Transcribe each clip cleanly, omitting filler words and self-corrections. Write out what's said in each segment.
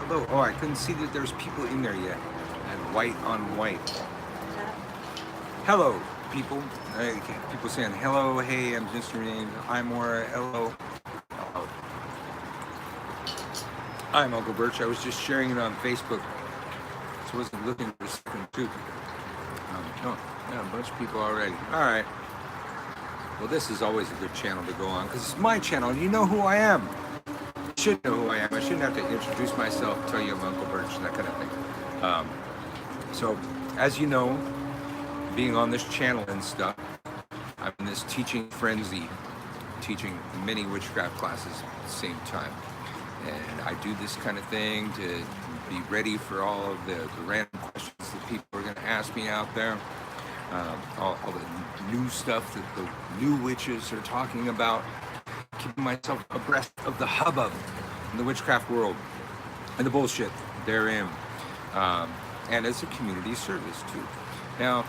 hello. Oh, I couldn't see that there's people in there yet. And white on white. Hello, people. People saying hello, hey, I'm just your name. I'm Maura, hello. Hello. I'm Uncle Birch. I was just sharing it on Facebook, so I wasn't looking for a second too. No, yeah, a bunch of people already. All right. Well, this is always a good channel to go on because it's my channel. You know who I am. You should know who I am. I shouldn't have to introduce myself, tell you I'm Uncle Birch, that kind of thing. So, as you know, being on this channel and stuff, I'm in this teaching frenzy, teaching many witchcraft classes at the same time. And I do this kind of thing to be ready for all of the random questions that people are going to ask me out there. All the new stuff that the new witches are talking about, keeping myself abreast of the hubbub in the witchcraft world and the bullshit therein, and as a community service too. Now,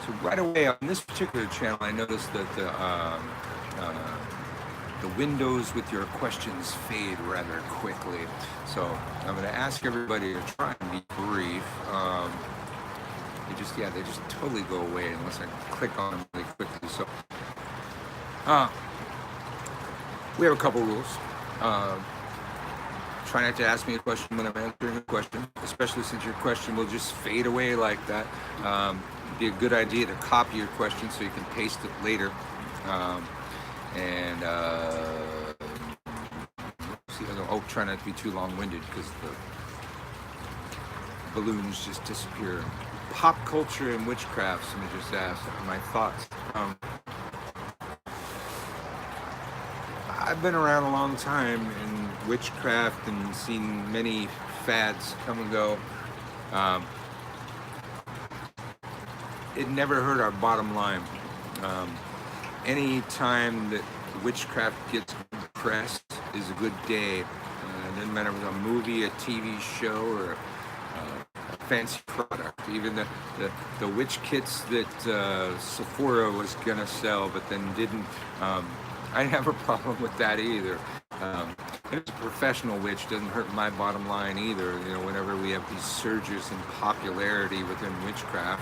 so right away on this particular channel, I noticed that the windows with your questions fade rather quickly. So I'm going to ask everybody to try and be brief. They just totally go away unless I click on them really quickly. So we have a couple rules. Try not to ask me a question when I'm answering a question, especially since your question will just fade away like that. It'd be a good idea to copy your question so you can paste it later. Try not to be too long-winded because the balloons just disappear. Pop culture and witchcraft, somebody just asked my thoughts. I've been around a long time in witchcraft and seen many fads come and go. It never hurt our bottom line. Any time that witchcraft gets press is a good day. It doesn't matter if it's a movie, a TV show, or a fancy product. Even the witch kits that Sephora was gonna sell but then didn't. I didn't have a problem with that either. If it's a professional witch, doesn't hurt my bottom line either. You know, whenever we have these surges in popularity within witchcraft,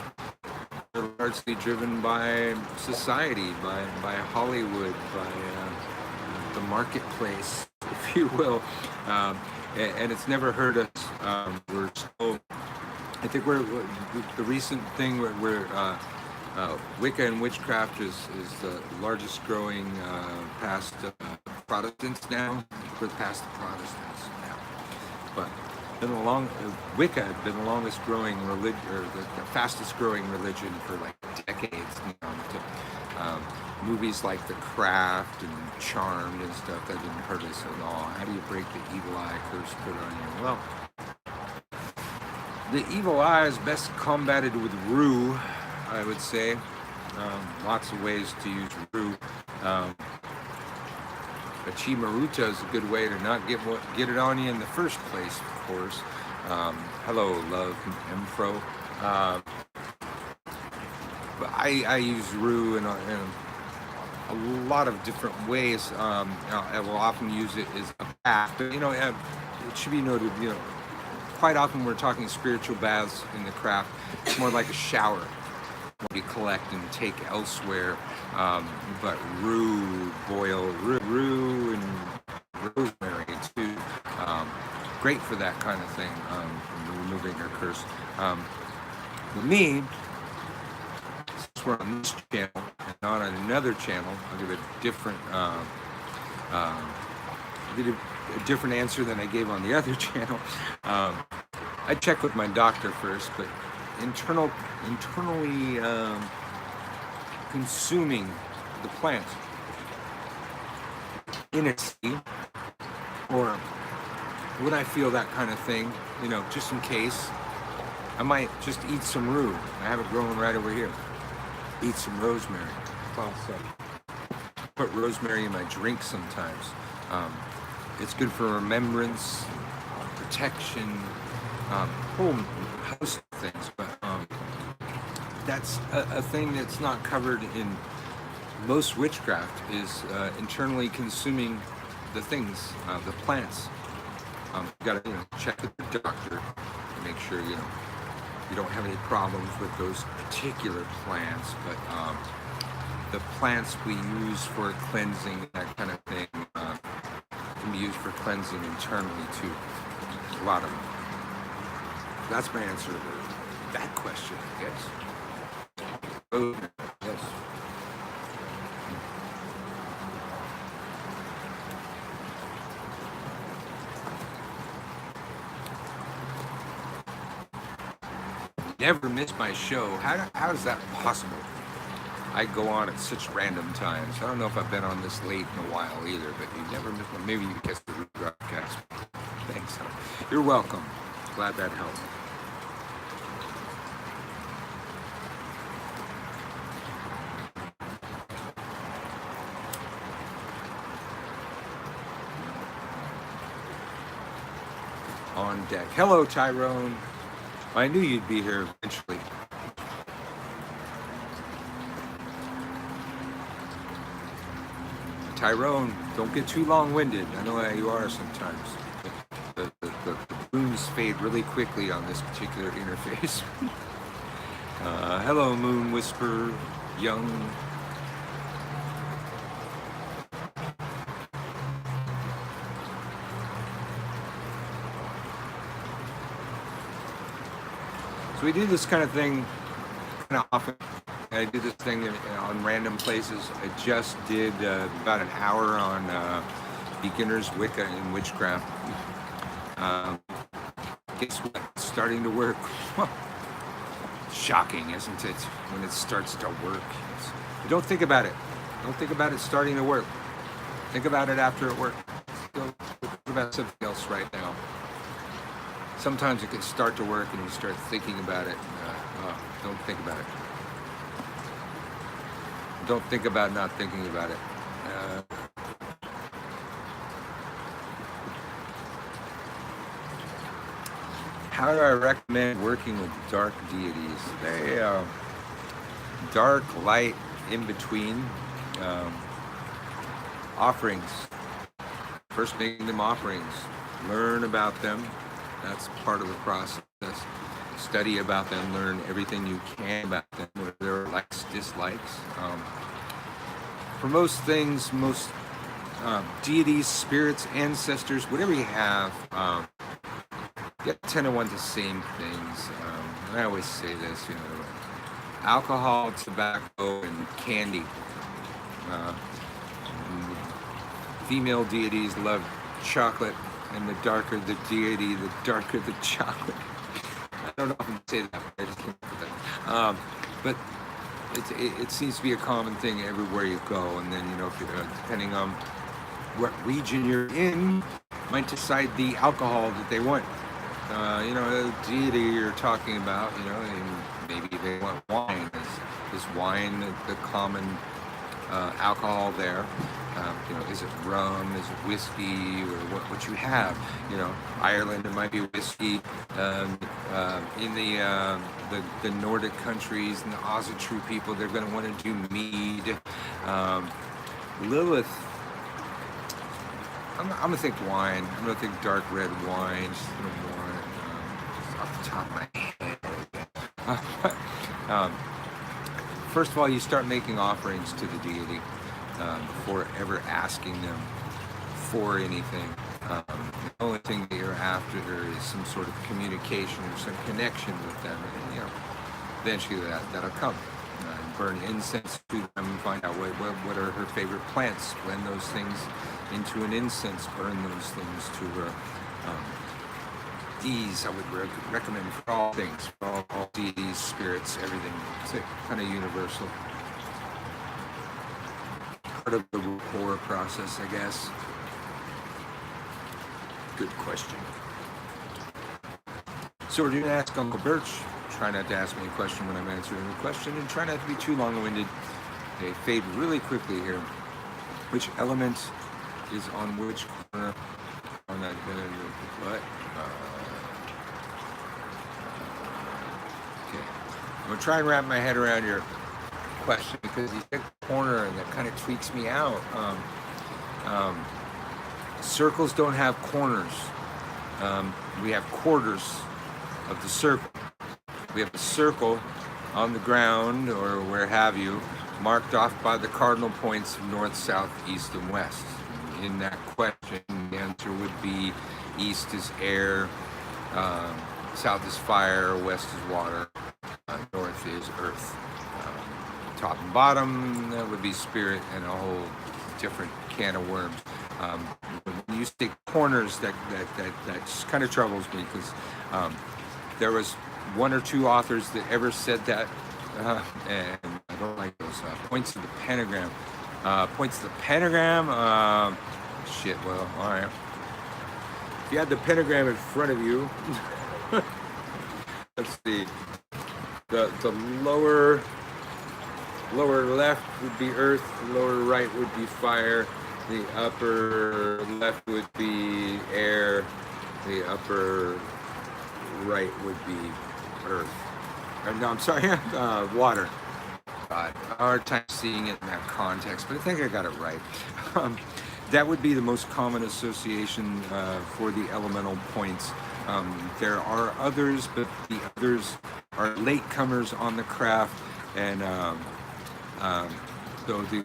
they're largely driven by society, by Hollywood, by the marketplace, if you will, and it's never hurt us. We're still, I think the recent thing where Wicca and witchcraft is the largest growing past Protestants now. We're past the Protestants now, but Wicca had been the longest growing religion, or the fastest growing religion for like decades now. Movies like The Craft and Charmed and stuff, that didn't hurt us at all. How do you break the evil eye curse put on you? Well, the evil eye is best combated with rue, I would say. Lots of ways to use rue. Chi Maruta is a good way to not get it on you in the first place, of course. Hello, love, Mfro. But I use rue in a lot of different ways. I will often use it as a bath. But, it should be noted, quite often we're talking spiritual baths in the craft. It's more like a shower. You collect and take elsewhere, but rue, rue and rosemary too. Great for that kind of thing, removing her curse. With me, since we're on this channel and not on another channel, I'll give a different, a different answer than I gave on the other channel. I check with my doctor first, but internally consuming the plant in a seed, or when I feel that kind of thing, just in case, I might just eat some rue. I have it growing right over here. Eat some rosemary. Put rosemary in my drink sometimes. It's good for remembrance, protection, whole host of things, but that's a thing that's not covered in most witchcraft, is internally consuming the things, the plants. You got to check with the doctor to make sure you don't have any problems with those particular plants. But the plants we use for cleansing, that kind of thing, can be used for cleansing internally too. A lot of them. That's my answer to that question, I guess. Oh, yes. Never miss my show. How is that possible? I go on at such random times. I don't know if I've been on this late in a while either, but you never miss. Maybe you catch the rebroadcast. Thanks. You're welcome. Glad that helped. On deck. Hello, Tyrone. I knew you'd be here eventually. Tyrone, don't get too long-winded. I know how you are sometimes. The moons fade really quickly on this particular interface. Hello, Moon Whisper, Young. So we do this kind of thing kind of often. I do this thing on random places. I just did about an hour on beginners Wicca and witchcraft. Guess what? It's starting to work. Shocking, isn't it? When it starts to work. Don't think about it. Don't think about it starting to work. Think about it after it works. Don't think about something else right now. Sometimes it can start to work and you start thinking about it. Don't think about it. Don't think about not thinking about it. How do I recommend working with dark deities? They dark, light, in between. Offerings. First, making them offerings. Learn about them. That's part of the process. Study about them. Learn everything you can about them. What their likes, dislikes. For most things, most deities, spirits, ancestors, whatever you have, you tend to want the same things. And I always say this, alcohol, tobacco, and candy. Female deities love chocolate, and the darker the deity, the darker the chocolate. I don't know if I can say that, but I just came up with that. But it seems to be a common thing everywhere you go, and then if you're depending on what region you're in, might decide the alcohol that they want. The deity you're talking about, maybe they want wine. Is wine the common alcohol there? Is it rum? Is it whiskey? Or what you have? Ireland, it might be whiskey. In the Nordic countries and the Ozatru people, they're going to want to do mead. Lilith, I'm going to think wine. I'm going to think dark red wine. Just a little more off the top of my head. First of all, you start making offerings to the deity before ever asking them for anything. The only thing that you're after is some sort of communication or some connection with them, and eventually that'll come. Burn incense to them and find out what are her favorite plants. Blend those things into an incense. Burn those things to her. These I would recommend for all things, for all deities, spirits, everything. It's kind of universal. Part of the rapport process, I guess. Good question. So we're going to ask Uncle Birch. Try not to ask me a question when I'm answering a question, and try not to be too long-winded. They fade really quickly here. Which element is on which corner on that? What? Okay. I'm going to try and wrap my head around your question, because you take the corner and that kind of tweaks me out. Circles don't have corners. We have quarters of the circle. We have a circle on the ground or where have you, marked off by the cardinal points of north, south, east, and west. In that question, the answer would be east is air, south is fire, west is water, north is earth. Top and bottom, that would be spirit and a whole different can of worms. When you say corners, that just kind of troubles me, because there was one or two authors that ever said that, and I don't like those points of the pentagram. Points of the pentagram, shit, well, all right. If you had the pentagram in front of you, let's see, the lower left would be earth, the lower right would be fire, the upper left would be air, the upper right would be earth. No, I'm sorry, water. God, hard time seeing it in that context, but I think I got it right. That would be the most common association for the elemental points. There are others, but the others are latecomers on the craft, and so the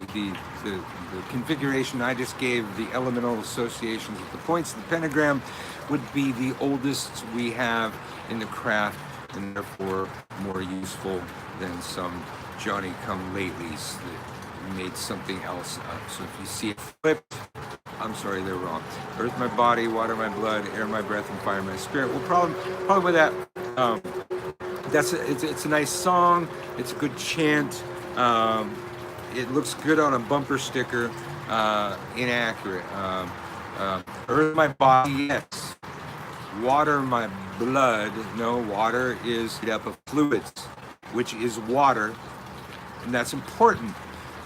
configuration I just gave, the elemental associations of the points of the pentagram, would be the oldest we have in the craft, and therefore more useful than some Johnny-come-latelys that made something else up. So if you see it flipped, I'm sorry, they're wrong. Earth my body, water my blood, air my breath, and fire my spirit. Well, problem with that, it's a nice song. It's a good chant. It looks good on a bumper sticker. Inaccurate. Earth my body, yes. Water my blood, no. Water is made up of fluids, which is water, and that's important.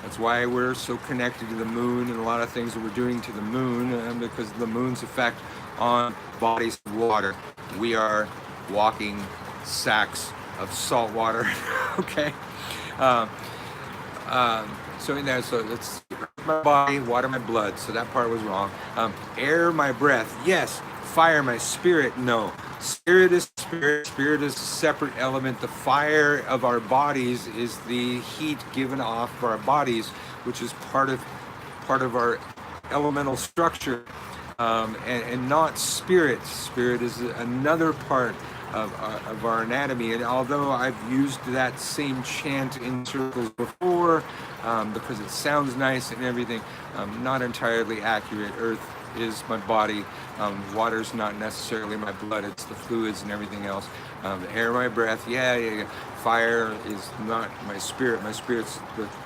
That's why we're so connected to the moon and a lot of things that we're doing to the moon, because of the moon's effect on bodies of water. We are walking sacks of salt water. Okay. So it's my body, water my blood. So that part was wrong. Air my breath, yes. Fire my spirit, no. Spirit is spirit. Spirit is a separate element. The fire of our bodies is the heat given off of our bodies, which is part of our elemental structure, and not spirit. Spirit is another part of our anatomy. And although I've used that same chant in circles before, because it sounds nice and everything, not entirely accurate. Earth is my body. Water's not necessarily my blood. It's the fluids and everything else. Air, my breath. Yeah. Fire is not my spirit. My spirit's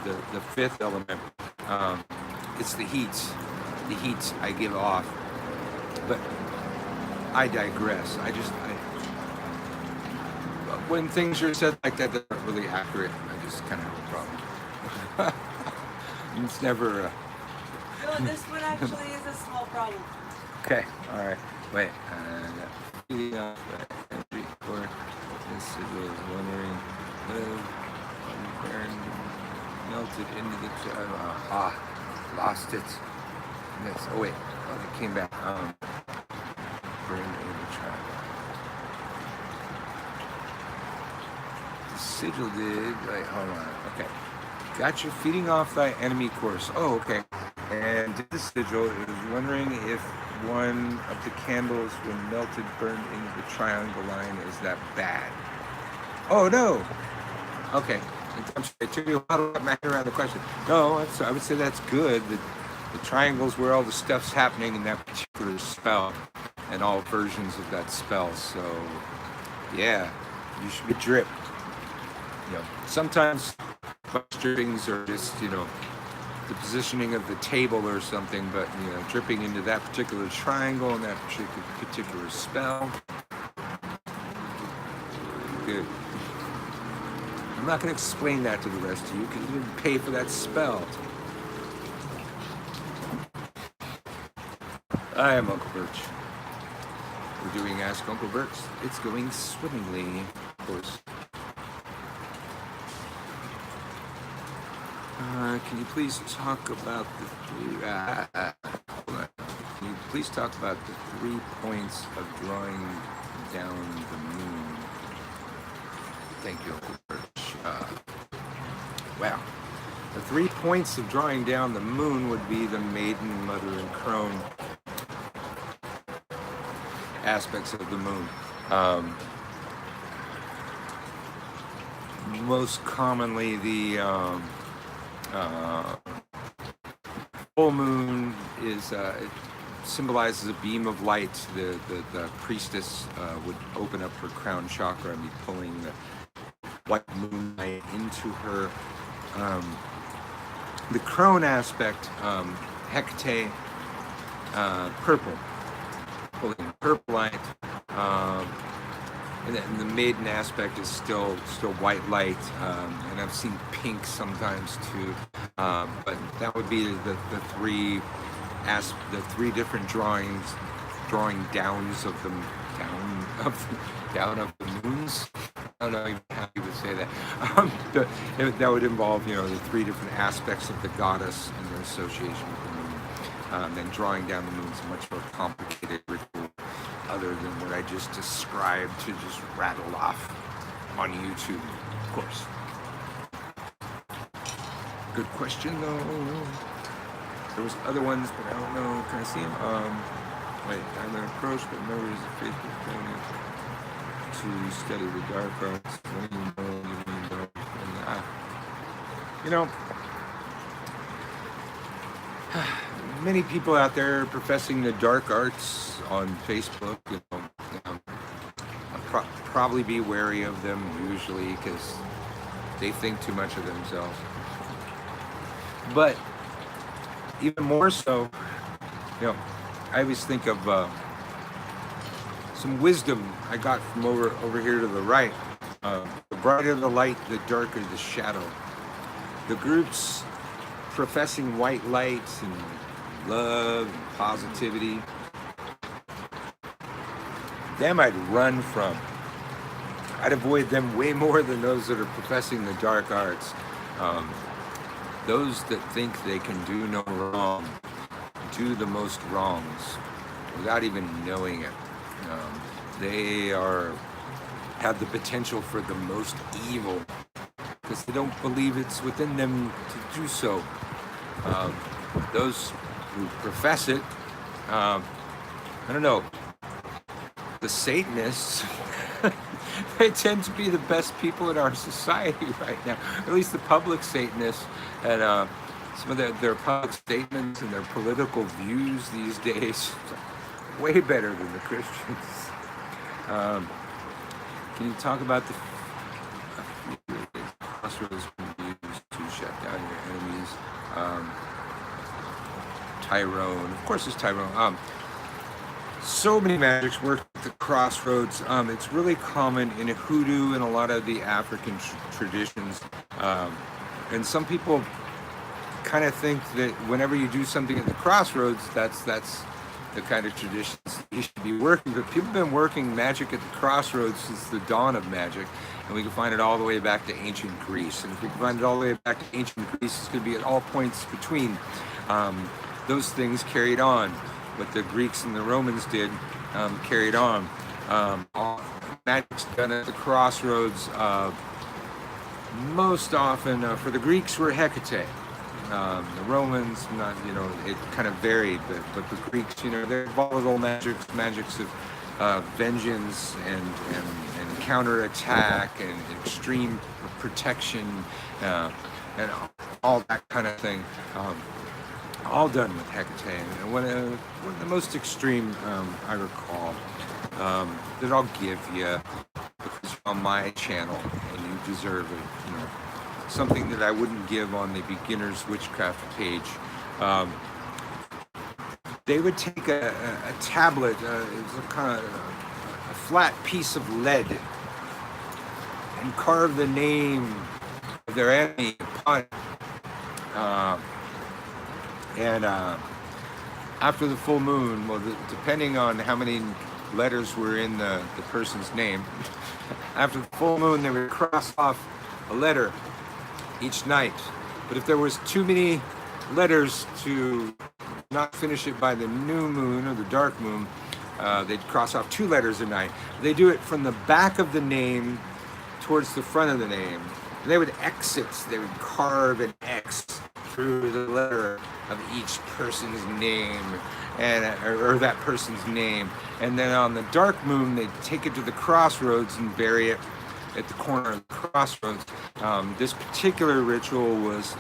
the fifth element. It's the heats. The heats I give off. But I digress. When things are said like that, they're not really accurate. I just kind of have a problem. It's never. No, this one actually is a small problem. Okay, all right. Wait, feeding off the entry core. This is wondering, burned, melted into the lost it. Yes. Oh wait, it came back. Burned into the trial. The sigil did. Wait, hold on. Okay. Got you feeding off thy enemy course. Oh, okay. And did the sigil, it was wondering if one of the candles, when melted, burned into the triangle line, is that bad? Oh, no. Okay. I'm sorry, it took me a while to wrap my head around the question. No, I would say that's good. The triangle's where all the stuff's happening in that particular spell, and all versions of that spell. So, yeah, you should be drip. Sometimes drippings are just, the positioning of the table or something, but dripping into that particular triangle and that particular spell. Good. I'm not going to explain that to the rest of you because you didn't pay for that spell. I am Uncle Birch. We're doing Ask Uncle Birch. It's going swimmingly, of course. Can you please talk about the hold on. Can you Please talk about the 3 points of drawing down the moon. Thank you, Uncle Birch. Wow. The 3 points of drawing down the moon would be the maiden, mother, and crone aspects of the moon. Most commonly, the full moon is it symbolizes a beam of light. The priestess would open up her crown chakra and be pulling the white moonlight into her. The crone aspect, Hecate, purple, pulling purple light. And then the maiden aspect is still white light, and I've seen pink sometimes too. But that would be the three different drawing downs of the down of the moons. I don't know even how you would say that. That would involve, the 3 different aspects of the goddess and their association with the moon. Then drawing down the moon is a much more complicated ritual, other than what I just described to just rattle off on YouTube, of course. Good question though. There was other ones, but I don't know. Can I see them? Wait, I'm an approach, but no reason Facebook thing to study the dark arts. What do you know? Many people out there professing the dark arts on Facebook, probably be wary of them usually because they think too much of themselves. But even more so, I always think of some wisdom I got from over here to the right. The brighter the light, the darker the shadow. The groups professing white light and love and positivity, them I'd run from. I'd avoid them way more than those that are professing the dark arts. Those that think they can do no wrong do the most wrongs without even knowing it. They have the potential for the most evil because they don't believe it's within them to do so. Those who profess it, I don't know, the Satanists, they tend to be the best people in our society right now, at least the public Satanists, and some of their public statements and their political views these days, way better than the Christians. Can you talk about the crossroads can be used to shut down your enemies? Tyrone, of course, it's Tyrone. So many magics work at the crossroads. It's really common in hoodoo and a lot of the African traditions. And some people kind of think that whenever you do something at the crossroads, that's the kind of traditions you should be working. But people have been working magic at the crossroads since the dawn of magic. And we can find it all the way back to ancient Greece. And if we can find it all the way back to ancient Greece, it's going to be at all points between. Those things carried on. What the Greeks and the Romans did carried on. All magic's done at the crossroads. Most often, for the Greeks, were Hecate. The Romans, not, it kind of varied, but the Greeks, they're volatile magics of vengeance and counterattack and extreme protection and all that kind of thing. All done with Hecate. And one of the most extreme I recall that I'll give you because you're on my channel and you deserve it. Something that I wouldn't give on the beginner's witchcraft page. They would take a tablet, it's a kind of a flat piece of lead, and carve the name of their enemy upon it. And after the full moon, depending on how many letters were in the person's name, after the full moon, they would cross off a letter each night. But if there was too many letters to not finish it by the new moon or the dark moon, they'd cross off 2 letters a night. They do it from the back of the name towards the front of the name. They would they would carve an X through the letter of each person's name, and or that person's name. And then on the dark moon, they'd take it to the crossroads and bury it at the corner of the crossroads. This particular ritual was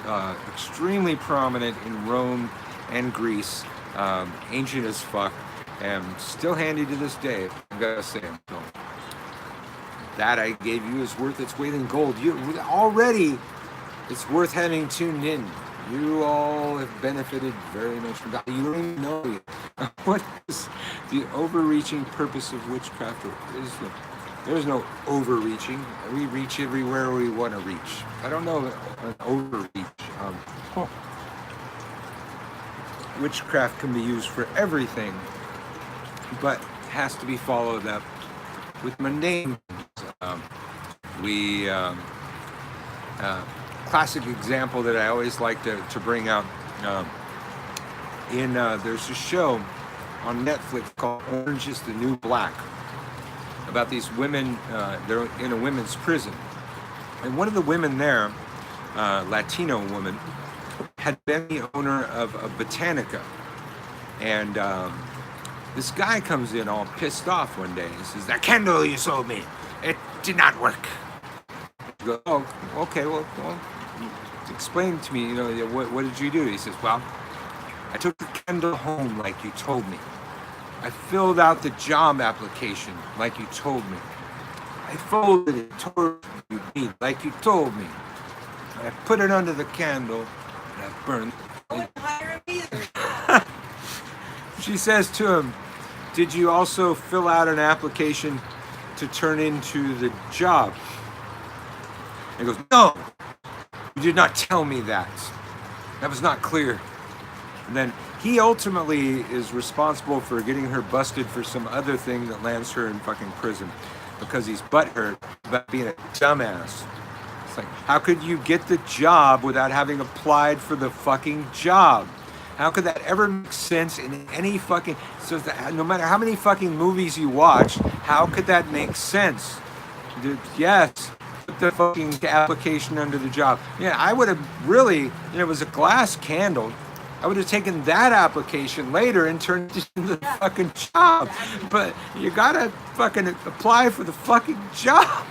extremely prominent in Rome and Greece, ancient as fuck, and still handy to this day, I gotta say. So, that I gave you is worth its weight in gold. You already, it's worth having tuned in. You all have benefited very much from that. You don't even know what is the overreaching purpose of witchcraft. There's no overreaching. We reach everywhere we want to reach. I don't know an overreach. Witchcraft can be used for everything, but has to be followed up with mundane things. Classic example that I always like to bring out, there's a show on Netflix called Orange is the New Black, about these women. They're in a women's prison, and one of the women there, Latino woman, had been the owner of a botanica, and this guy comes in all pissed off one day. He says, "That candle you sold me, it did not work." You go, "Oh, okay, well, explain to me, what did you do?" He says, "Well, I took the candle home like you told me. I filled out the job application like you told me. I folded it towards you like you told me. I put it under the candle and I burned it." She says to him, "Did you also fill out an application to turn into the job?" He goes, "No, you did not tell me that. That was not clear." And then he ultimately is responsible for getting her busted for some other thing that lands her in fucking prison, because he's butthurt about being a dumbass. It's like, how could you get the job without having applied for the fucking job? How could that ever make sense in any fucking... So that, no matter how many fucking movies you watch, how could that make sense? Dude, yes, put the fucking application under the job. Yeah, I would have really... it was a glass candle. I would have taken that application later and turned it into the fucking job. But you gotta fucking apply for the fucking job.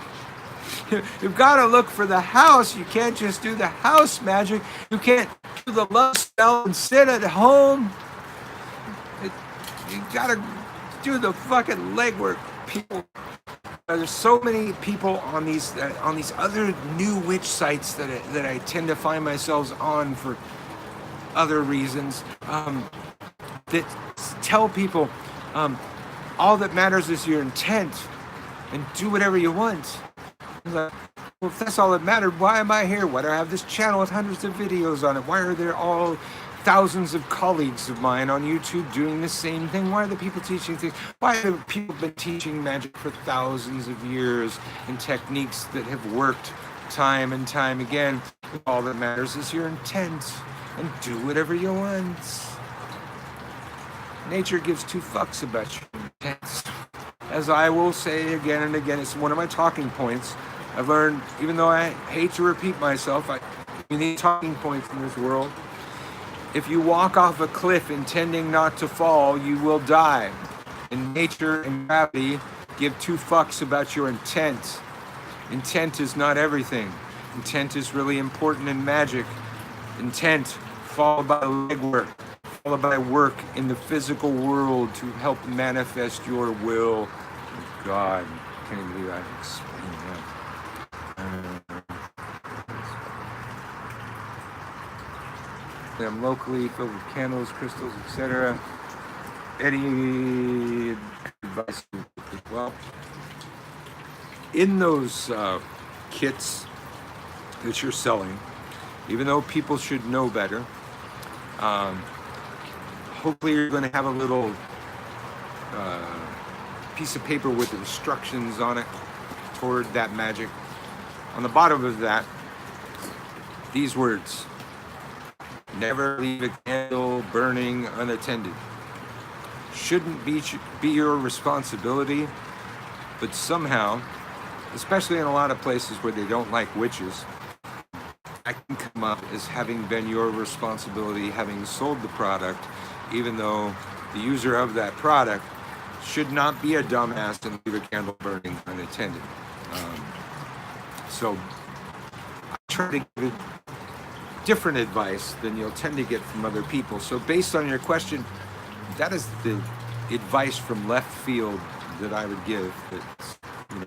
You've got to look for the house. You can't just do the house magic. You can't do the love spell and sit at home. You got to do the fucking legwork, people. There's so many people on these other new witch sites that I tend to find myself on for other reasons, that tell people all that matters is your intent, and do whatever you want. Like, well, if that's all that mattered, why am I here? Why do I have this channel with hundreds of videos on it? Why are there all thousands of colleagues of mine on YouTube doing the same thing? Why are the people teaching things? Why have people been teaching magic for thousands of years and techniques that have worked time and time again? All that matters is your intent, and do whatever you want. Nature gives 2 fucks about your intent. As I will say again and again, it's one of my talking points. I've learned, even though I hate to repeat myself, we need talking points in this world. If you walk off a cliff intending not to fall, you will die. And nature and gravity give 2 fucks about your intent. Intent is not everything. Intent is really important in magic. Intent followed by legwork, followed by work in the physical world to help manifest your will. Oh God, I can't even believe I explained that. I'm locally filled with candles, crystals, etc. Any advice? Well, in those kits that you're selling, even though people should know better, hopefully you're going to have a little piece of paper with instructions on it toward that magic. On the bottom of that, these words: never leave a candle candle burning unattended. Shouldn't be your responsibility, but somehow, especially in a lot of places where they don't like witches, I can come up as having been your responsibility, having sold the product, even though the user of that product should not be a dumbass and leave a candle burning unattended. So I try to give different advice than you'll tend to get from other people. So based on your question, that is the advice from left field that I would give that, you know,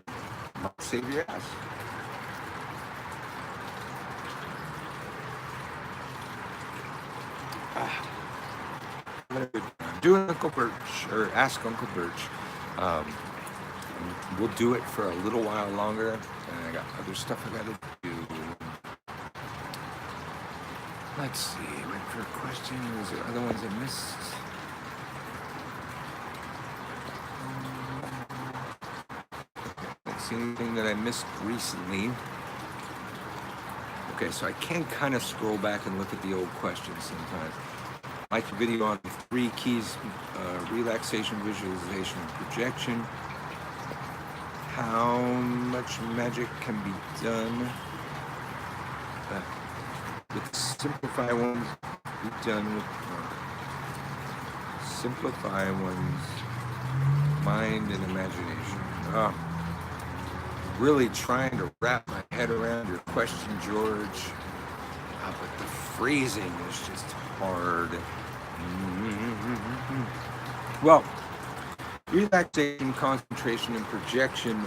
might save your ass. Do an Uncle Birch, or ask Uncle Birch. We'll do it for a little while longer, and I got other stuff I gotta do. Let's see, wait for a question. Was there other ones I missed? Let's see, anything that I missed recently. Okay, so I can kind of scroll back and look at the old questions sometimes. Like the video on 3 keys, relaxation, visualization, and projection. How much magic can be done with simplify ones? Be done with simplify one's mind and imagination. Really trying to wrap my head around your question, George. But the phrasing is just hard. Well, relaxation, concentration, and projection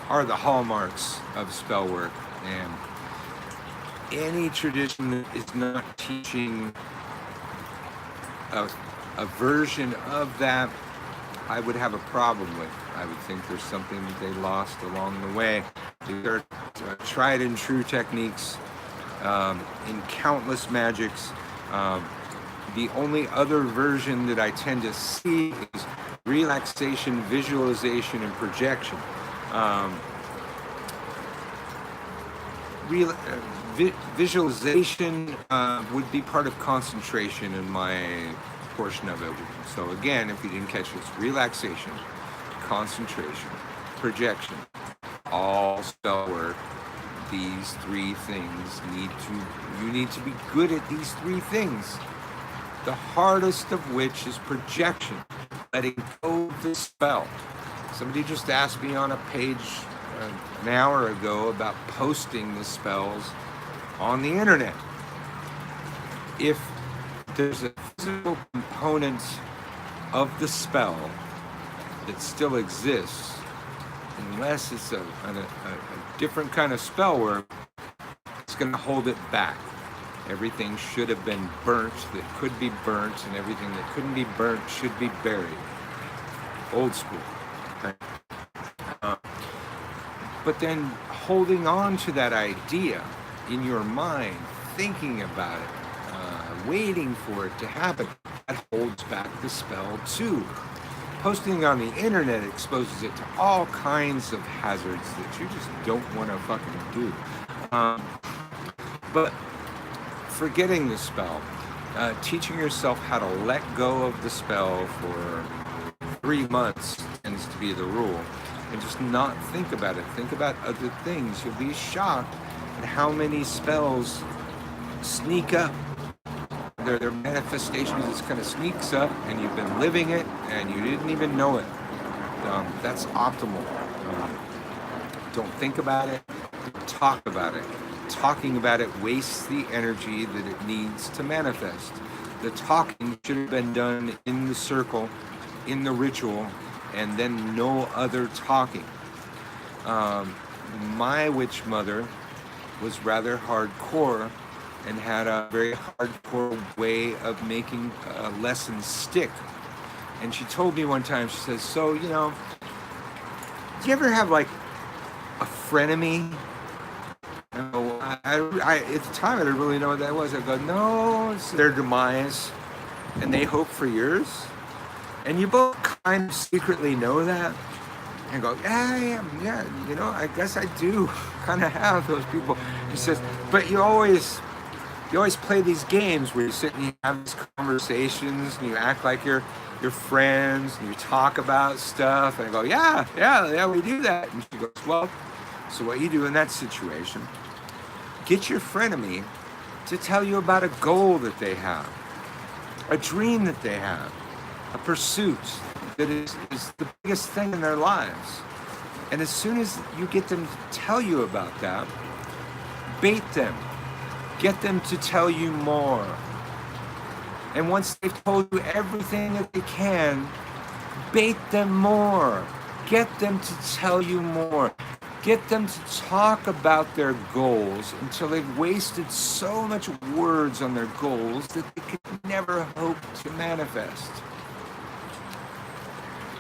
are the hallmarks of spell work, and any tradition that is not teaching a version of that, I would have a problem with. I would think there's something that they lost along the way. These are tried and true techniques in countless magics. The only other version that I tend to see is relaxation, visualization, and projection. Visualization would be part of concentration in my portion of it. So again, if you didn't catch this, relaxation, concentration, projection, all spell work. These 3 things you need to be good at these 3 things. The hardest of which is projection, letting go of the spell. Somebody just asked me on a page an hour ago about posting the spells on the internet. If there's a physical component of the spell that still exists, unless it's a different kind of spell work, it's going to hold it back. Everything should have been burnt that could be burnt, and everything that couldn't be burnt should be buried. Old school. Okay? But then holding on to that idea in your mind, thinking about it, waiting for it to happen, that holds back the spell too. Posting on the internet exposes it to all kinds of hazards that you just don't want to fucking do. But forgetting the spell, teaching yourself how to let go of the spell for 3 months tends to be the rule, and just not think about it. Think about other things. You'll be shocked at how many spells sneak up. Their manifestations just kind of sneaks up, and you've been living it and you didn't even know it. That's optimal. Don't think about it, talk about it. Talking about it wastes the energy that it needs to manifest. The talking should have been done in the circle, in the ritual, and then no other talking. My witch mother was rather hardcore and had a very hardcore way of making lessons stick. And she told me one time, she says, so, you know, do you ever have like a frenemy? I at the time I didn't really know what that was. I go, no, it's their demise, and they hope for yours. And you both kind of secretly know that. And go, yeah, you know, I guess I do kind of have those people. He says, but you always you always play these games where you sit and you have these conversations and you act like you're friends and you talk about stuff. And I go, yeah, we do that. And she goes, well, so what you do in that situation, get your frenemy to tell you about a goal that they have, a dream that they have, a pursuit that is the biggest thing in their lives. And as soon as you get them to tell you about that, bait them. Get them to tell you more. And once they've told you everything that they can, bait them more. Get them to tell you more. Get them to talk about their goals until they've wasted so much words on their goals that they could never hope to manifest.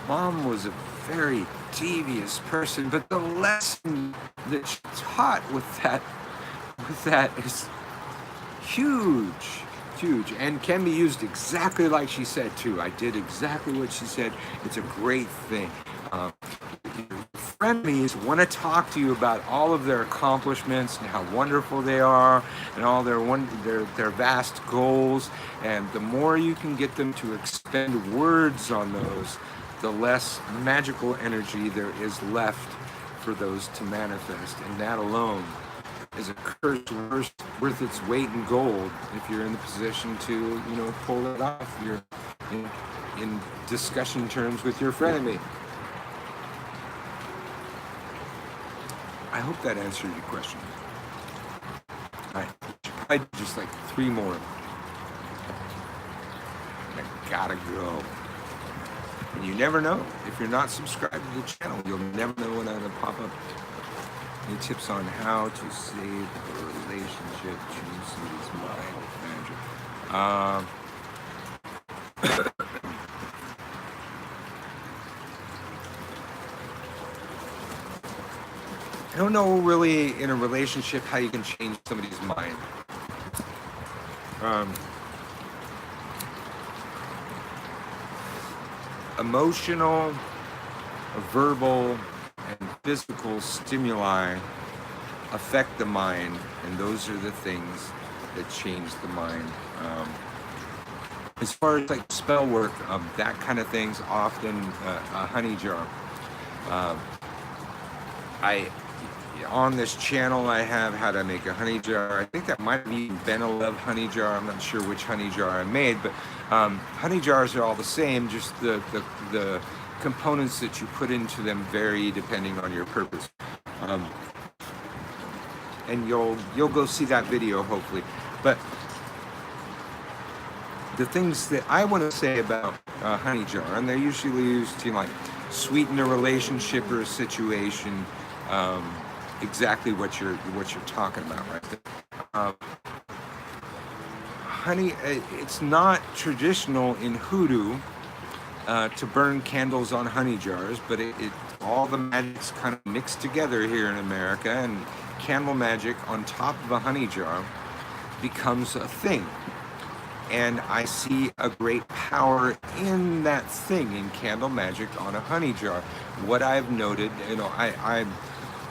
Mom was a very devious person, but the lesson that she taught with that is huge, and can be used exactly like she said too. I did exactly what she said. It's a great thing. Frenemies want to talk to you about all of their accomplishments and how wonderful they are and all their vast goals. And the more you can get them to expend words on those, the less magical energy there is left for those to manifest. And that alone is a curse worth its weight in gold if you're in the position to, pull it off. You're in discussion terms with your frenemy. I hope that answered your question. I just like 3 more. I gotta go. And you never know. If you're not subscribed to the channel, you'll never know when I'm gonna pop up. Any tips on how to save a relationship? Change somebody's mind with magic. I don't know really in a relationship how you can change somebody's mind. Emotional, verbal, and physical stimuli affect the mind, and those are the things that change the mind. As far as like spell work, that kind of thing's often a honey jar. On this channel I have how to make a honey jar. I think that might be been a love honey jar. I'm not sure which honey jar I made, but honey jars are all the same, just the components that you put into them vary depending on your purpose. And you'll go see that video hopefully. But the things that I want to say about a honey jar, and they're usually used to like sweeten a relationship or a situation. Exactly what you're talking about, right? Honey, it's not traditional in hoodoo to burn candles on honey jars, but all the magic's kind of mixed together here in America, and candle magic on top of a honey jar becomes a thing. And I see a great power in that thing, in candle magic on a honey jar. What I've noted, I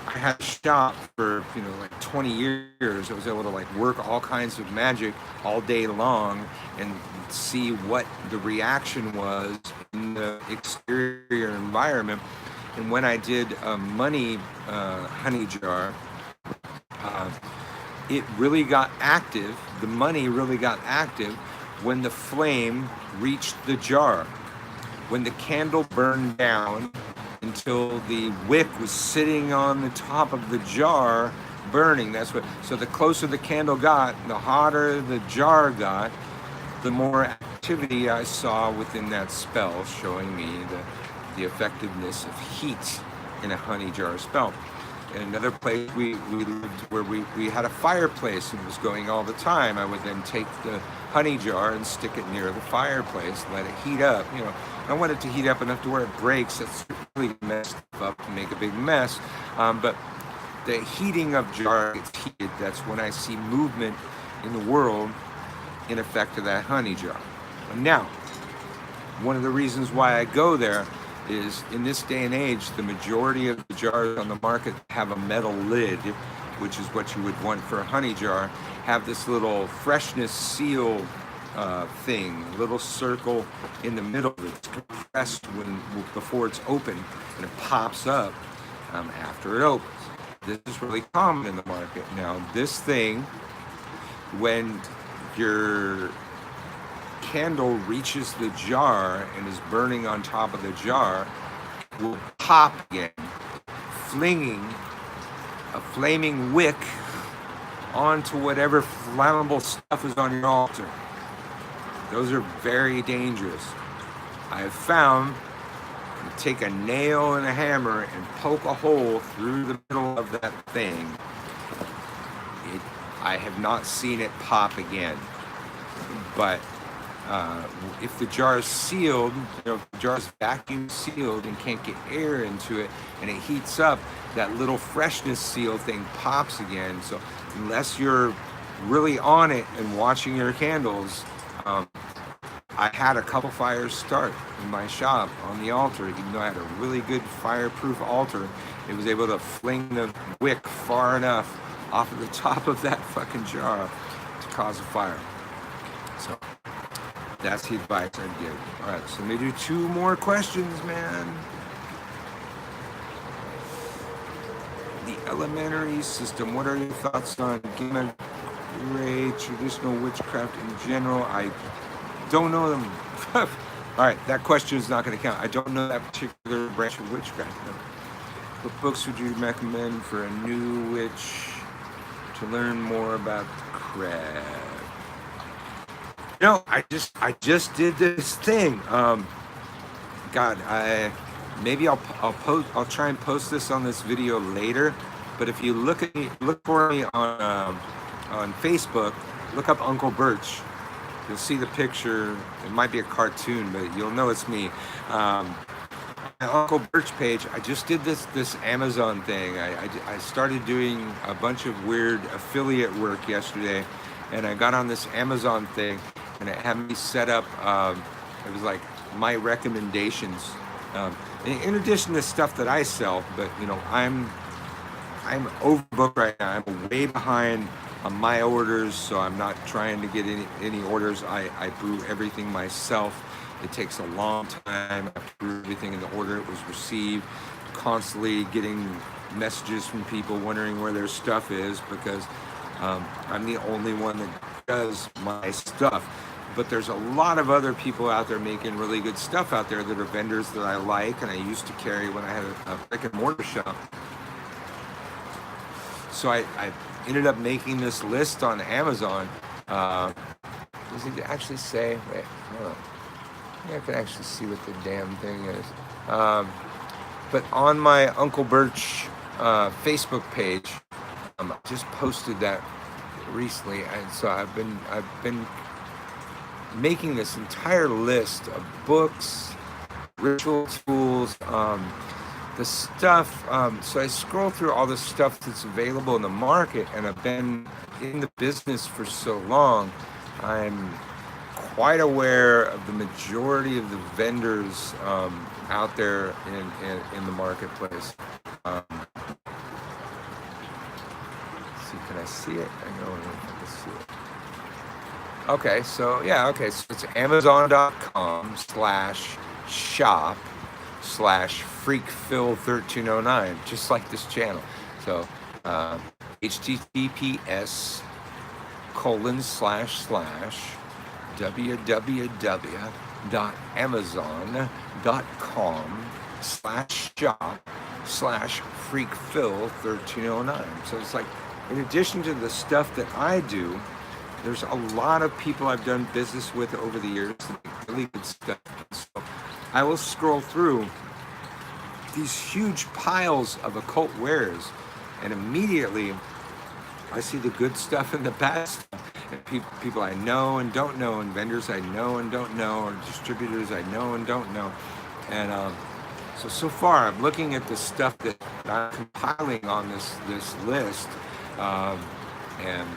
had a shop for, like 20 years. I was able to like work all kinds of magic all day long and see what the reaction was in the exterior environment. And when I did a money honey jar, it really got active. The money really got active when the flame reached the jar. When the candle burned down until the wick was sitting on the top of the jar burning. So the closer the candle got, the hotter the jar got, the more activity I saw within that spell, showing me the effectiveness of heat in a honey jar spell. In another place we lived where we had a fireplace and it was going all the time. I would then take the honey jar and stick it near the fireplace, let it heat up. I want it to heat up enough to where it breaks. That's really messed up and make a big mess. But the heating of jar gets heated. That's when I see movement in the world in effect of that honey jar. Now, one of the reasons why I go there is in this day and age, the majority of the jars on the market have a metal lid, which is what you would want for a honey jar, have this little freshness seal thing, little circle in the middle that's compressed before it's open, and it pops up after it opens. This is really common in the market. Now, this thing, when your candle reaches the jar and is burning on top of the jar, will pop again, flinging a flaming wick onto whatever flammable stuff is on your altar. Those are very dangerous. I have found you take a nail and a hammer and poke a hole through the middle of that thing. I have not seen it pop again. But if the jar is sealed, if the jar is vacuum sealed and can't get air into it, and it heats up, that little freshness seal thing pops again. So unless you're really on it and watching your candles, I had a couple fires start in my shop on the altar. Even though I had a really good fireproof altar, it was able to fling the wick far enough off of the top of that fucking jar to cause a fire. So that's the advice I'd give. All right, so let me do 2 more questions, man. The elementary system. What are your thoughts on Gamma Ray, traditional witchcraft in general? I don't know them. All right, that question is not going to count. I don't know that particular branch of witchcraft. No. What books would you recommend for a new witch to learn more about the craft? I just did this thing. God, I'll try and post this on this video later. But if you look for me on Facebook, look up Uncle Birch. You'll see the picture. It might be a cartoon, but you'll know it's me. My Uncle Birch page. I just did this Amazon thing. I started doing a bunch of weird affiliate work yesterday, and I got on this Amazon thing, and it had me set up. It was like my recommendations, in addition to stuff that I sell. But I'm overbooked right now. I'm way behind on my orders, so I'm not trying to get any orders. I brew everything myself. It takes a long time. I have to brew everything in the order it was received. Constantly getting messages from people wondering where their stuff is, because I'm the only one that does my stuff. But there's a lot of other people out there making really good stuff out there that are vendors that I like and I used to carry when I had a brick and mortar shop. So I ended up making this list on Amazon. Does it actually say? Wait, hold on. I can actually see what the damn thing is. But on my Uncle Birch Facebook page, I just posted that recently, and so I've been making this entire list of books, ritual tools, the stuff. So I scroll through all the stuff that's available in the market, and I've been in the business for so long. I'm quite aware of the majority of the vendors out there in the marketplace. Let's see, can I see it? I know if I can see it. Okay, so yeah, okay, so it's Amazon.com/shop/freakphil1309, just like this channel. So https://www.amazon.com/shop/freakphil1309. So it's like, in addition to the stuff that I do, there's a lot of people I've done business with over the years that make really good stuff. So I will scroll through these huge piles of occult wares, and immediately I see the good stuff and the bad stuff, and people I know and don't know, and vendors I know and don't know, or distributors I know and don't know. And so far I'm looking at the stuff that I'm compiling on this list, and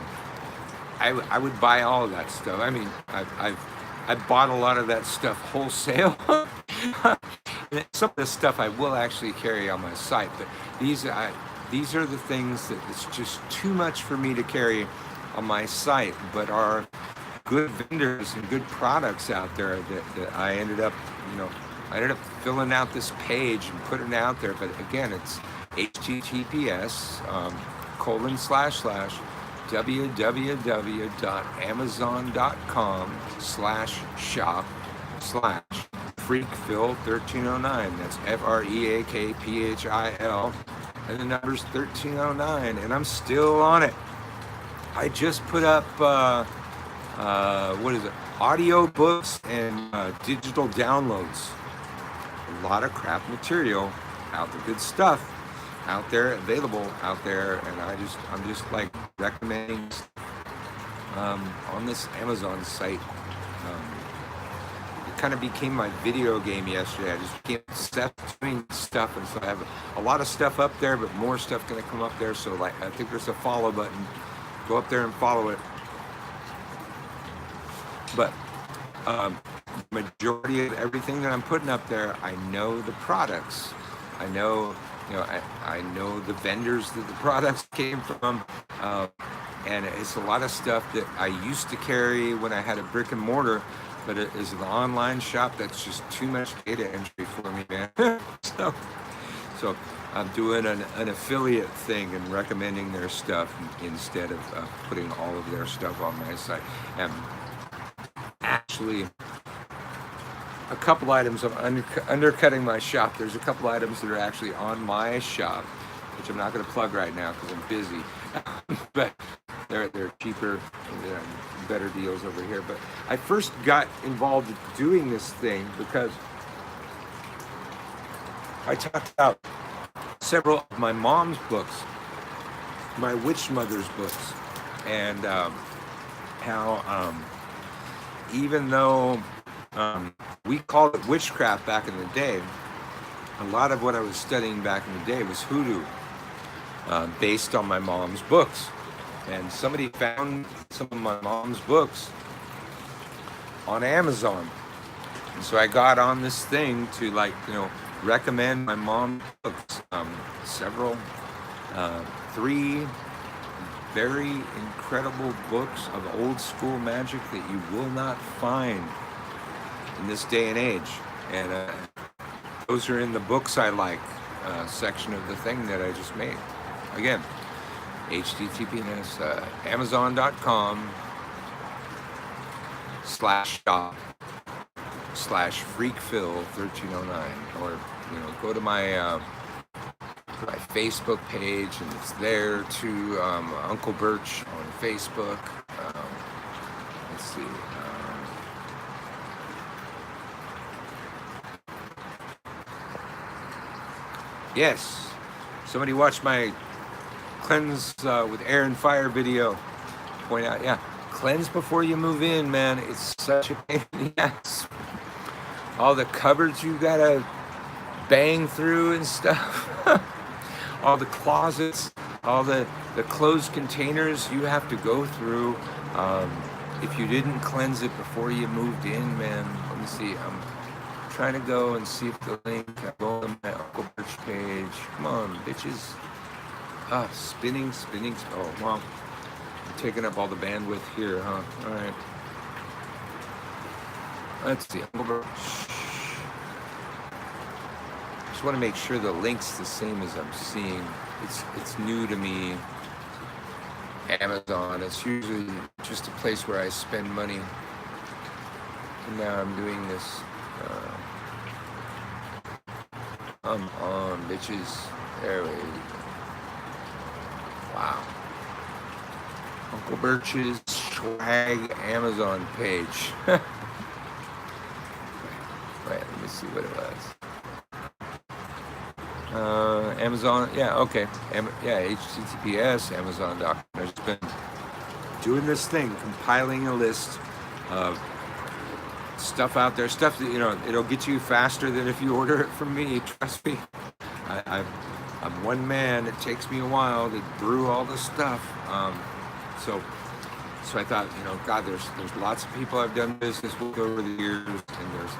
I would buy all of that stuff. I mean, I've bought a lot of that stuff wholesale. Some of the stuff I will actually carry on my site, but these are the things that it's just too much for me to carry on my site, but are good vendors and good products out there that I ended up, I ended up filling out this page and putting it out there. But again, it's https www.amazon.com/shop/freakphil1309. That's FREAKPHIL, and the number's 1309, and I'm still on it. I just put up what is it? Audio books and digital downloads. A lot of crap material out there, good stuff out there, available out there, and I'm just like recommending on this Amazon site. It kind of became my video game yesterday. I just became obsessed doing stuff, and so I have a lot of stuff up there, but more stuff going to come up there. So like, I think there's a follow button. Go up there and follow it. But majority of everything that I'm putting up there, I know the products. I know, I know the vendors that the products came from, and it's a lot of stuff that I used to carry when I had a brick and mortar, but it is an online shop that's just too much data entry for me, man. So I'm doing an affiliate thing and recommending their stuff instead of putting all of their stuff on my site. And actually, a couple items of undercutting my shop. There's a couple items that are actually on my shop, which I'm not going to plug right now because I'm busy. But they're cheaper, and better deals over here. But I first got involved in doing this thing because I talked about several of my mom's books, my witch mother's books, and how even though we called it witchcraft back in the day, a lot of what I was studying back in the day was hoodoo, based on my mom's books. And somebody found some of my mom's books on Amazon. And so I got on this thing to recommend my mom's books. Several, 3 very incredible books of old school magic that you will not find in this day and age. And those are in the books I like section of the thing that I just made. Again, https amazon.com/shop/freakphil1309, or go to my Facebook page, and it's there too. Uncle Birch on Facebook. Let's see. Yes, somebody watched my cleanse with air and fire video. Point out, yeah, cleanse before you move in, man. It's such a pain in the ass. All the cupboards you gotta bang through and stuff. All the closets, all the closed containers you have to go through. If you didn't cleanse it before you moved in, man. Let me see. I'm trying to go and see if the link. I'm going to my Uncle Birch page. Come on, bitches. Spinning. Oh, well, I'm taking up all the bandwidth here, huh? All right. Let's see. Uncle Birch. Just want to make sure the link's the same as I'm seeing. It's new to me. Amazon. It's usually just a place where I spend money. And now I'm doing this. Come on, bitches. There we go. Wow. Uncle Birch's swag Amazon page. Wait, let me see what it was. Amazon, yeah, okay. HTTPS, Amazon.com. I've just been doing this thing, compiling a list of stuff out there, stuff that, it'll get you faster than if you order it from me. Trust me. I'm one man. It takes me a while to brew all this stuff. So I thought, God, there's lots of people I've done business with over the years, and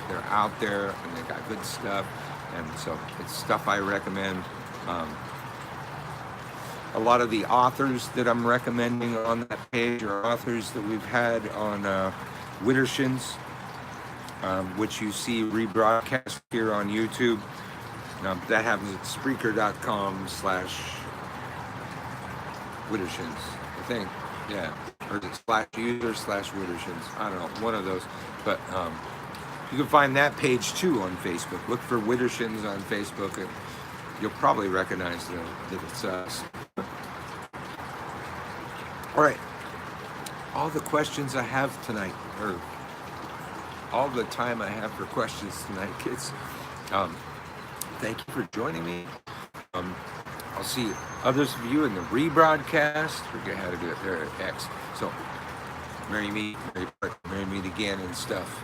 they're out there, and they got good stuff, and so it's stuff I recommend. A lot of the authors that I'm recommending on that page are authors that we've had on Widdershins, which you see rebroadcast here on YouTube. That happens at Spreaker.com/Widdershins, I think. Yeah. Or is it /user/Widdershins? I don't know, one of those. But you can find that page too on Facebook. Look for Widdershins on Facebook, and you'll probably recognize that it's us. All right. All the questions I have tonight, or all the time I have for questions tonight, kids. Thank you for joining me. I'll see others of you in the rebroadcast. Forget how to do it there at X. So, marry me, marry part, marry me again and stuff.